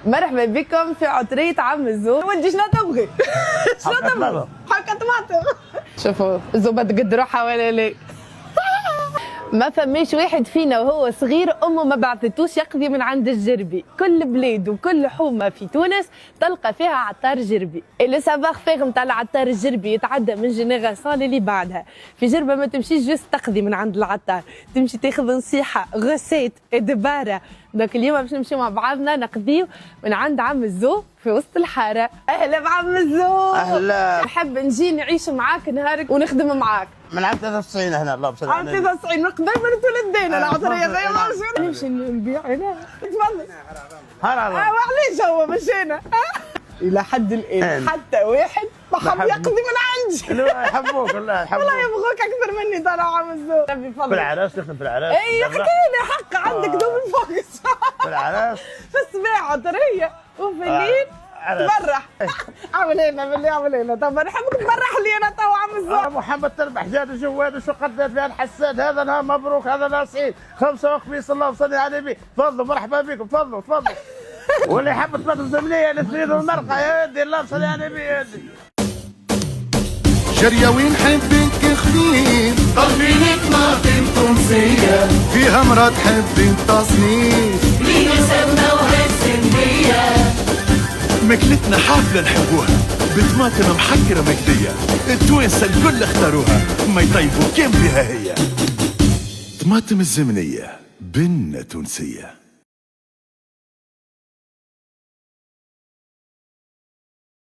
مرحبا بكم في عطرية عم الزو. ودي شنو تبغي؟ شنو تبغي؟ حكة طماطم. شوفوا الزوبة تقد روحها ولا لا؟ ما فماش واحد فينا وهو صغير امه ما بعثتوش يقضي من عند الجربي. كل بلاد وكل حومه في تونس تلقى فيها عطار جربي. اللي سافاغ فاغ نتاع العطار الجربي يتعدى من جينيراسيون اللي بعدها. في جربه ما تمشيش جوست تقضي من عند العطار، تمشي تاخذ نصيحه غسيت دباره. دونك اليوم باش نمشيو مع بعضنا نقضيو من عند عم الزو في وسط الحاره. اهلا بعم الزو. اهلا. نحب نجي نعيش معاك نهارك ونخدم معاك. من عام 93 هنا الله بسلام. عام 93 من قبل ما نتولد دينا العطريه زي ما مشينا. نمشي نبيع هنا. تفضل. هلا وعليش هو مشينا؟ الى حد الان حتى واحد ما حب يقضي من عندي. لا يحبوك والله يحبوك. والله يبغوك اكثر مني ترى عام الزو. ربي يفضلك. في العراس تخدم في العراس. اي احكي لي حق عندك دوم فوق في العراس. في الصباح عطريه وفي الليل تبرح. اعمل هنا باللي اعمل هنا. طب نحبك تبرح لي انا تو عم الزو. محمد تربح جاد جواد وشو قدت فيها الحساد. هذا نهار مبروك، هذا نهار سعيد. 5 وخميس الله صلي على النبي. تفضلوا مرحبا بكم، تفضلوا تفضلوا. واللي يحب طماطم زمنيه الاثنين والمرقه يا ودي الله صلي على النبي يا ودي. جرياوين حبك خفيف، طلبيني طماطم تونسية فيها مرة تحبي التصنيف، لينا سمنة وهالسندية. ماكلتنا حافلة نحبوها بطماطم محكرة مقلية، التوانسة الكل اختاروها ما يطيبوا كان بها هي. طماطم الزمنية بنة تونسية.